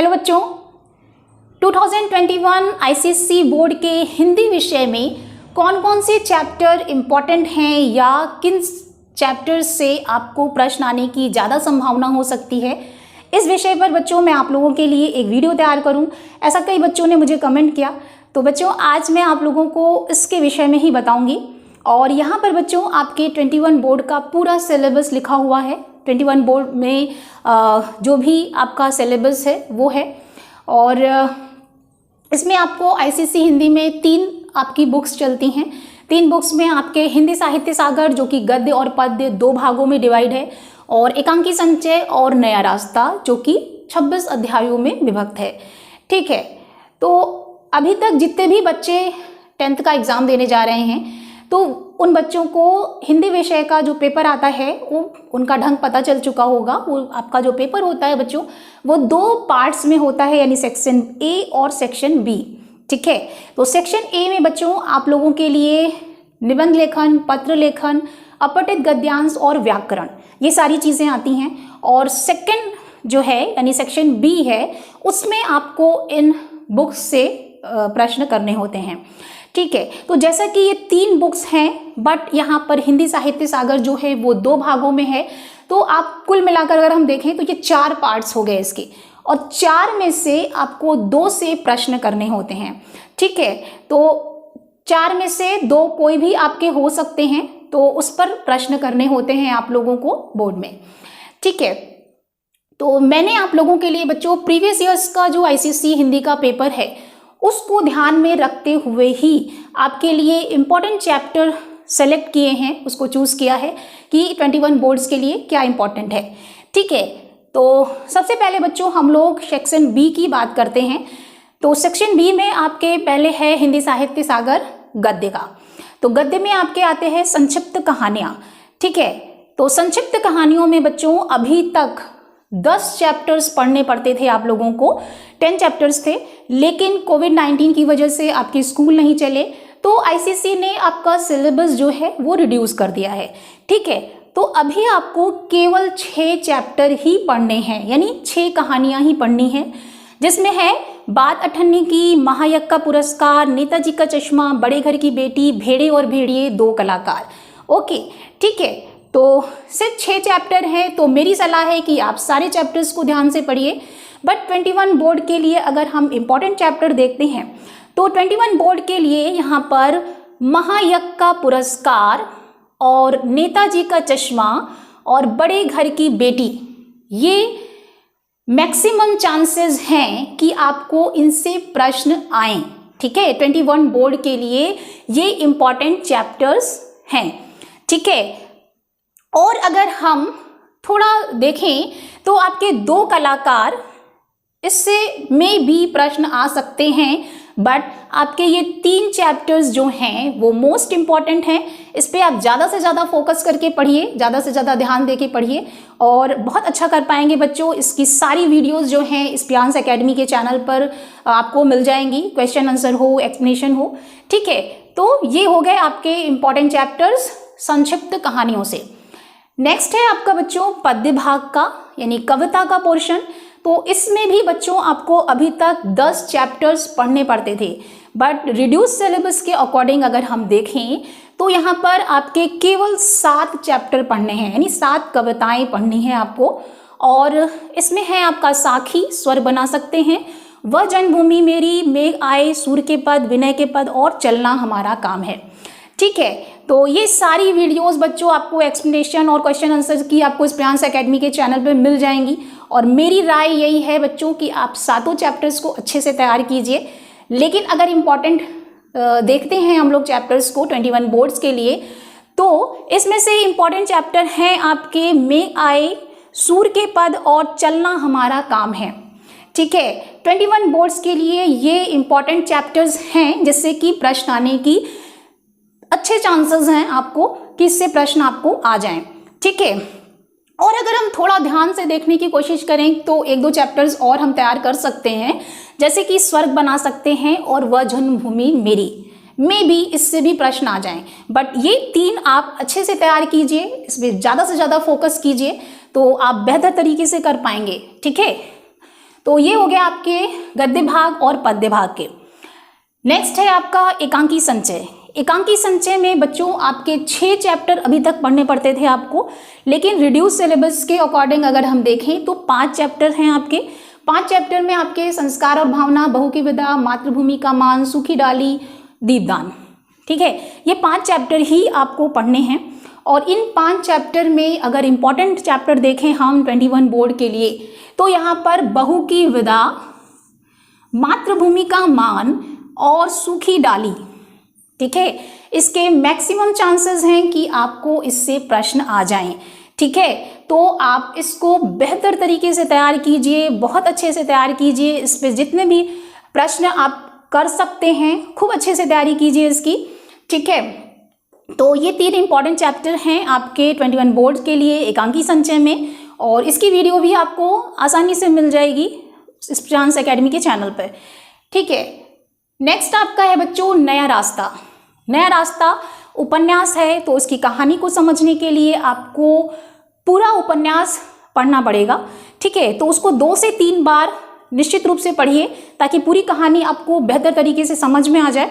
Hello बच्चों, 2021 ICSE board के हिंदी विषय में कौन कौन से चैप्टर इम्पॉर्टेंट हैं या किन चैप्टर से आपको प्रश्न आने की ज़्यादा संभावना हो सकती है, इस विषय पर बच्चों मैं आप लोगों के लिए एक वीडियो तैयार करूं। ऐसा कई बच्चों ने मुझे कमेंट किया, तो बच्चों आज मैं आप लोगों को इसके विषय में ही बताऊंगी। और यहाँ पर बच्चों आपके 21 बोर्ड का पूरा सिलेबस लिखा हुआ है। 21 बोर्ड में जो भी आपका सिलेबस है वो है, और इसमें आपको आईसीएसई हिंदी में 3 आपकी बुक्स चलती हैं। 3 बुक्स में आपके हिंदी साहित्य सागर जो कि गद्य और पद्य 2 भागों में डिवाइड है, और एकांकी संचय और नया रास्ता जो कि 26 अध्यायों में विभक्त है। ठीक है, तो अभी तक जितने भी बच्चे 10th का एग्ज़ाम देने जा रहे हैं, तो उन बच्चों को हिंदी विषय का जो पेपर आता है वो उनका ढंग पता चल चुका होगा। वो आपका जो पेपर होता है बच्चों वो 2 पार्ट्स में होता है, यानी सेक्शन ए और सेक्शन बी। ठीक है, तो सेक्शन ए में बच्चों आप लोगों के लिए निबंध लेखन, पत्र लेखन, अपठित गद्यांश और व्याकरण, ये सारी चीज़ें आती हैं। और सेकंड जो है यानी सेक्शन बी है, उसमें आपको इन बुक्स से प्रश्न करने होते हैं। ठीक है, तो जैसा कि ये 3 बुक्स हैं, बट यहाँ पर हिंदी साहित्य सागर जो है वो 2 भागों में है, तो आप कुल मिलाकर अगर हम देखें तो ये 4 पार्ट्स हो गए इसके, और 4 में से आपको 2 से प्रश्न करने होते हैं। ठीक है, तो 4 में से 2 कोई भी आपके हो सकते हैं, तो उस पर प्रश्न करने होते हैं आप लोगों को बोर्ड में। ठीक है, तो मैंने आप लोगों के लिए बच्चों प्रीवियस ईयर्स का जो आईसीएसई हिंदी का पेपर है उसको ध्यान में रखते हुए ही आपके लिए इम्पॉर्टेंट चैप्टर सेलेक्ट किए हैं, उसको चूज़ किया है कि 21 बोर्ड्स के लिए क्या इम्पॉर्टेंट है। ठीक है, तो सबसे पहले बच्चों हम लोग सेक्शन बी की बात करते हैं। तो सेक्शन बी में आपके पहले है हिंदी साहित्य सागर गद्य का। तो गद्य में आपके आते हैं संक्षिप्त कहानियाँ। ठीक है, तो संक्षिप्त कहानियों में बच्चों अभी तक 10 चैप्टर्स पढ़ने पड़ते थे आप लोगों को, 10 चैप्टर्स थे, लेकिन कोविड-19 की वजह से आपके स्कूल नहीं चले, तो आईसीएसई ने आपका सिलेबस जो है वो रिड्यूस कर दिया है। ठीक है, तो अभी आपको केवल 6 चैप्टर ही पढ़ने हैं, यानी 6 कहानियां ही पढ़नी है, जिसमें है बात अठन्नी की, महायज्ञ का पुरस्कार, नेताजी का चश्मा, बड़े घर की बेटी, भेड़े और भेड़िए, 2 कलाकार। ओके, ठीक है, तो सिर्फ 6 चैप्टर हैं, तो मेरी सलाह है कि आप सारे चैप्टर्स को ध्यान से पढ़िए। बट 21 बोर्ड के लिए अगर हम इम्पॉर्टेंट चैप्टर देखते हैं तो 21 बोर्ड के लिए यहाँ पर महायज्ञ का पुरस्कार और नेताजी का चश्मा और बड़े घर की बेटी, ये मैक्सिमम चांसेस हैं कि आपको इनसे प्रश्न आए। ठीक है, 21 बोर्ड के लिए ये इम्पॉर्टेंट चैप्टर्स हैं। ठीक है, और अगर हम थोड़ा देखें तो आपके 2 कलाकार, इससे में भी प्रश्न आ सकते हैं, बट आपके ये 3 चैप्टर्स जो हैं वो मोस्ट इम्पॉर्टेंट हैं। इस पे आप ज़्यादा से ज़्यादा फोकस करके पढ़िए, ज़्यादा से ज़्यादा ध्यान देके पढ़िए, और बहुत अच्छा कर पाएंगे बच्चों। इसकी सारी वीडियोस जो हैं इस प्रियांश एकेडमी के चैनल पर आपको मिल जाएंगी, क्वेश्चन आंसर हो, एक्सप्लेनेशन हो। ठीक है, तो ये हो गए आपके इम्पॉर्टेंट चैप्टर्स संक्षिप्त कहानियों से। नेक्स्ट है आपका बच्चों पद्य भाग का, यानी कविता का पोर्शन। तो इसमें भी बच्चों आपको अभी तक 10 चैप्टर्स पढ़ने पड़ते थे, बट रिड्यूस सिलेबस के अकॉर्डिंग अगर हम देखें तो यहाँ पर आपके केवल 7 चैप्टर पढ़ने हैं, यानी 7 कविताएं पढ़नी है आपको। और इसमें है आपका साखी, स्वर बना सकते हैं, वह जन्मभूमि मेरी, मेघ आए, सूर्य के पद, विनय के पद, और चलना हमारा काम है। ठीक है, तो ये सारी वीडियोस बच्चों आपको एक्सप्लेनेशन और क्वेश्चन आंसर की आपको इस प्रियांश एकेडमी के चैनल पे मिल जाएंगी। और मेरी राय यही है बच्चों कि आप 7 चैप्टर्स को अच्छे से तैयार कीजिए। लेकिन अगर इम्पॉर्टेंट देखते हैं हम लोग चैप्टर्स को 21 बोर्ड्स के लिए, तो इसमें से इम्पॉर्टेंट चैप्टर हैं आपके मेघ आए, सूर्य के पद और चलना हमारा काम है। ठीक है, 21 बोर्ड्स के लिए ये इम्पॉर्टेंट चैप्टर्स हैं जिससे कि प्रश्न आने की अच्छे चांसेस हैं आपको कि इससे प्रश्न आपको आ जाएं। ठीक है, और अगर हम थोड़ा ध्यान से देखने की कोशिश करें तो 1-2 चैप्टर्स और हम तैयार कर सकते हैं, जैसे कि स्वर्ग बना सकते हैं और वह जन्मभूमि मेरी, में भी इससे भी प्रश्न आ जाएं। बट ये 3 आप अच्छे से तैयार कीजिए, इसमें ज़्यादा से ज़्यादा फोकस कीजिए, तो आप बेहतर तरीके से कर पाएंगे। ठीक है, तो ये हो गया आपके गद्य भाग और पद्य भाग के। नेक्स्ट है आपका एकांकी संचय। एकांकी संचय में बच्चों आपके 6 चैप्टर अभी तक पढ़ने पड़ते थे आपको, लेकिन रिड्यूस सिलेबस के अकॉर्डिंग अगर हम देखें तो 5 चैप्टर हैं आपके। 5 चैप्टर में आपके संस्कार और भावना, बहू की विदा, मातृभूमि का मान, सूखी डाली, दीपदान, ठीक है, ये 5 चैप्टर ही आपको पढ़ने हैं। और इन 5 चैप्टर में अगर इम्पॉर्टेंट चैप्टर देखें हम 21 बोर्ड के लिए, तो यहाँ पर बहू की विदा, मातृभूमि का मान और सूखी डाली, ठीक है, इसके मैक्सिमम चांसेस हैं कि आपको इससे प्रश्न आ जाएं, ठीक है। तो आप इसको बेहतर तरीके से तैयार कीजिए, बहुत अच्छे से तैयार कीजिए, इस पे जितने भी प्रश्न आप कर सकते हैं खूब अच्छे से तैयारी कीजिए इसकी, ठीक है। तो ये 3 इंपॉर्टेंट चैप्टर हैं आपके 21 बोर्ड के लिए एकांकी संचय में, और इसकी वीडियो भी आपको आसानी से मिल जाएगी स्प्रांस एकेडमी के चैनल पर, ठीक है। नेक्स्ट आपका है बच्चों नया रास्ता। नया रास्ता उपन्यास है, तो इसकी कहानी को समझने के लिए आपको पूरा उपन्यास पढ़ना पड़ेगा, ठीक है। तो उसको 2 से 3 बार निश्चित रूप से पढ़िए ताकि पूरी कहानी आपको बेहतर तरीके से समझ में आ जाए।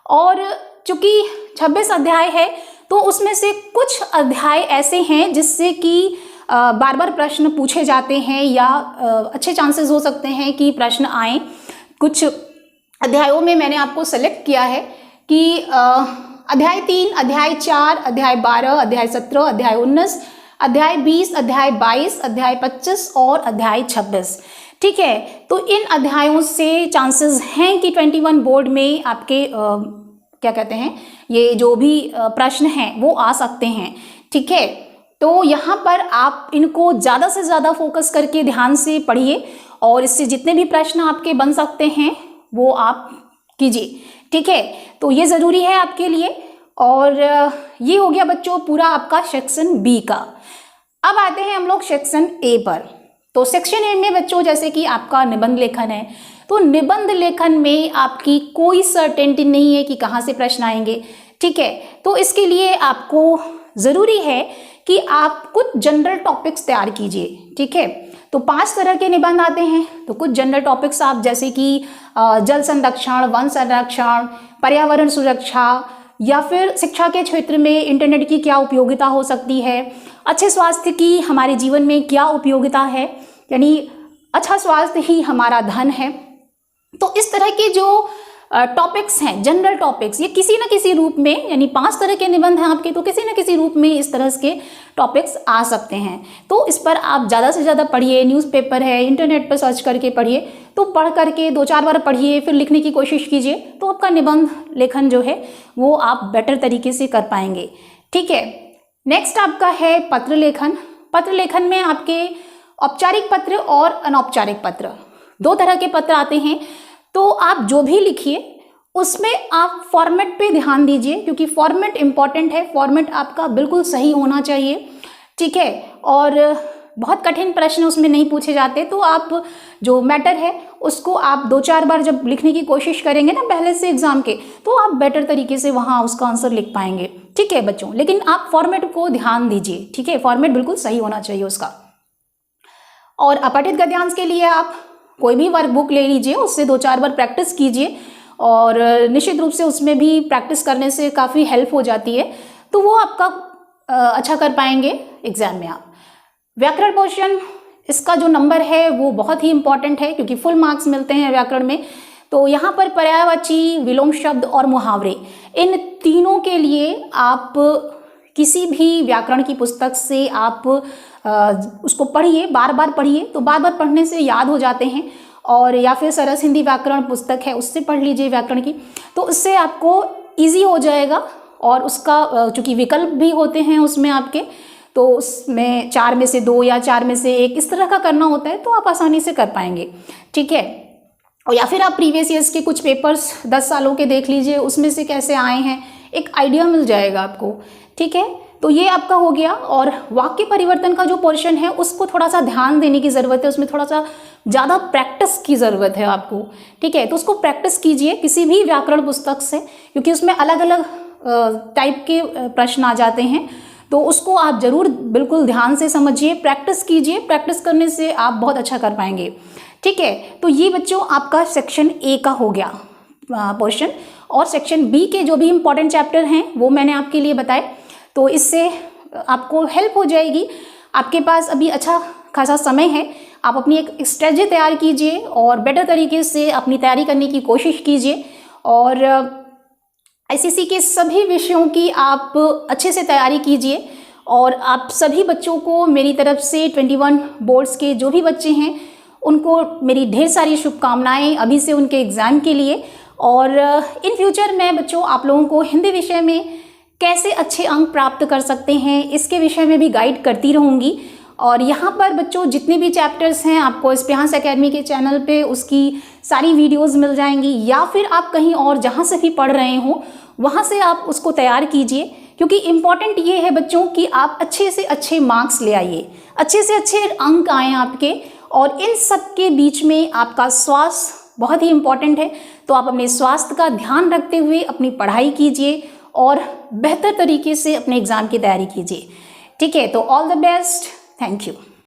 और चूंकि 26 अध्याय है, तो उसमें से कुछ अध्याय ऐसे हैं जिससे कि बार बार प्रश्न पूछे जाते हैं या अच्छे चांसेस हो सकते हैं कि प्रश्न आए। कुछ अध्यायों में मैंने आपको सेलेक्ट किया है कि अध्याय 3, अध्याय 4, अध्याय 12, अध्याय 17, अध्याय 19, अध्याय 20, अध्याय 22, अध्याय 25 और अध्याय 26, ठीक है। तो इन अध्यायों से चांसेस हैं कि 21 बोर्ड में आपके क्या कहते हैं, ये जो भी प्रश्न हैं वो आ सकते हैं, ठीक है। तो यहाँ पर आप इनको ज़्यादा से ज़्यादा फोकस करके ध्यान से पढ़िए, और इससे जितने भी प्रश्न आपके बन सकते हैं वो आप कीजिए, ठीक है। तो ये ज़रूरी है आपके लिए। और ये हो गया बच्चों पूरा आपका सेक्शन बी का। अब आते हैं हम लोग सेक्शन ए पर। तो सेक्शन ए में बच्चों जैसे कि आपका निबंध लेखन है, तो निबंध लेखन में आपकी कोई सर्टेनिटी नहीं है कि कहाँ से प्रश्न आएंगे, ठीक है। तो इसके लिए आपको ज़रूरी है कि आप कुछ जनरल टॉपिक्स तैयार कीजिए, ठीक है। तो 5 तरह के निबंध आते हैं, तो कुछ जनरल टॉपिक्स आप जैसे कि जल संरक्षण, वन संरक्षण, पर्यावरण सुरक्षा, या फिर शिक्षा के क्षेत्र में इंटरनेट की क्या उपयोगिता हो सकती है, अच्छे स्वास्थ्य की हमारे जीवन में क्या उपयोगिता है, यानी अच्छा स्वास्थ्य ही हमारा धन है। तो इस तरह के जो टॉपिक्स हैं, जनरल टॉपिक्स, ये किसी न किसी रूप में, यानी 5 तरह के निबंध हैं आपके, तो किसी न किसी रूप में इस तरह के टॉपिक्स आ सकते हैं। तो इस पर आप ज़्यादा से ज़्यादा पढ़िए, न्यूज़पेपर है, इंटरनेट पर सर्च करके पढ़िए। तो पढ़ करके 2-4 बार पढ़िए, फिर लिखने की कोशिश कीजिए, तो आपका निबंध लेखन जो है वो आप बेटर तरीके से कर पाएंगे, ठीक है। नेक्स्ट आपका है पत्र लेखन। पत्र लेखन में आपके औपचारिक पत्र और अनौपचारिक पत्र, 2 तरह के पत्र आते हैं। तो आप जो भी लिखिए उसमें आप फॉर्मेट पे ध्यान दीजिए, क्योंकि फॉर्मेट इंपॉर्टेंट है, फॉर्मेट आपका बिल्कुल सही होना चाहिए, ठीक है। और बहुत कठिन प्रश्न उसमें नहीं पूछे जाते, तो आप जो मैटर है उसको आप 2-4 बार जब लिखने की कोशिश करेंगे ना पहले से एग्जाम के, तो आप बेटर तरीके से वहाँ उसका आंसर लिख पाएंगे, ठीक है बच्चों। लेकिन आप फॉर्मेट को ध्यान दीजिए, ठीक है, फॉर्मेट बिल्कुल सही होना चाहिए उसका। और अपठित गद्यांश के लिए आप कोई भी वर्क बुक ले लीजिए, उससे 2-4 बार प्रैक्टिस कीजिए, और निश्चित रूप से उसमें भी प्रैक्टिस करने से काफ़ी हेल्प हो जाती है, तो वो आपका अच्छा कर पाएंगे एग्जाम में आप। व्याकरण पोर्शन, इसका जो नंबर है वो बहुत ही इंपॉर्टेंट है, क्योंकि फुल मार्क्स मिलते हैं व्याकरण में। तो यहाँ पर पर्यायवाची, विलोम शब्द और मुहावरे, इन तीनों के लिए आप किसी भी व्याकरण की पुस्तक से आप उसको पढ़िए, बार बार पढ़िए, तो बार बार पढ़ने से याद हो जाते हैं। और या फिर सरस हिंदी व्याकरण पुस्तक है, उससे पढ़ लीजिए व्याकरण की, तो उससे आपको इजी हो जाएगा। और उसका चूँकि विकल्प भी होते हैं उसमें आपके, तो उसमें 4 में से 2 या 4 में से 1 इस तरह का करना होता है, तो आप आसानी से कर पाएंगे, ठीक है। और या फिर आप प्रीवियस ईयर्स के कुछ पेपर्स 10 सालों के देख लीजिए, उसमें से कैसे आए हैं, एक आइडिया मिल जाएगा आपको, ठीक है। तो ये आपका हो गया। और वाक्य परिवर्तन का जो पोर्शन है उसको थोड़ा सा ध्यान देने की ज़रूरत है, उसमें थोड़ा सा ज़्यादा प्रैक्टिस की ज़रूरत है आपको, ठीक है। तो उसको प्रैक्टिस कीजिए किसी भी व्याकरण पुस्तक से, क्योंकि उसमें अलग अलग टाइप के प्रश्न आ जाते हैं। तो उसको आप ज़रूर बिल्कुल ध्यान से समझिए, प्रैक्टिस कीजिए। प्रैक्टिस करने से आप बहुत अच्छा कर पाएंगे। ठीक है, तो ये बच्चों आपका सेक्शन ए का हो गया पोर्शन। और सेक्शन बी के जो भी इम्पॉर्टेंट चैप्टर हैं वो मैंने आपके लिए बताए, तो इससे आपको हेल्प हो जाएगी। आपके पास अभी अच्छा खासा समय है, आप अपनी एक स्ट्रेटजी तैयार कीजिए और बेटर तरीके से अपनी तैयारी करने की कोशिश कीजिए। और आईसीएसई के सभी विषयों की आप अच्छे से तैयारी कीजिए। और आप सभी बच्चों को मेरी तरफ से 21 बोर्ड्स के जो भी बच्चे हैं उनको मेरी ढेर सारी शुभकामनाएं अभी से उनके एग्ज़ाम के लिए। और इन फ्यूचर मैं बच्चों आप लोगों को हिंदी विषय में कैसे अच्छे अंक प्राप्त कर सकते हैं इसके विषय में भी गाइड करती रहूँगी। और यहाँ पर बच्चों जितने भी चैप्टर्स हैं आपको स्पेहांस एकेडमी के चैनल पे उसकी सारी वीडियोस मिल जाएंगी, या फिर आप कहीं और जहाँ से भी पढ़ रहे हो वहाँ से आप उसको तैयार कीजिए। क्योंकि इम्पॉर्टेंट ये है बच्चों कि आप अच्छे से अच्छे मार्क्स ले आइए, अच्छे से अच्छे अंक आएँ आपके। और इन सब के बीच में आपका स्वास्थ्य बहुत ही इम्पॉर्टेंट है, तो आप अपने स्वास्थ्य का ध्यान रखते हुए अपनी पढ़ाई कीजिए और बेहतर तरीके से अपने एग्ज़ाम की तैयारी कीजिए। ठीक है, तो all the best, thank you.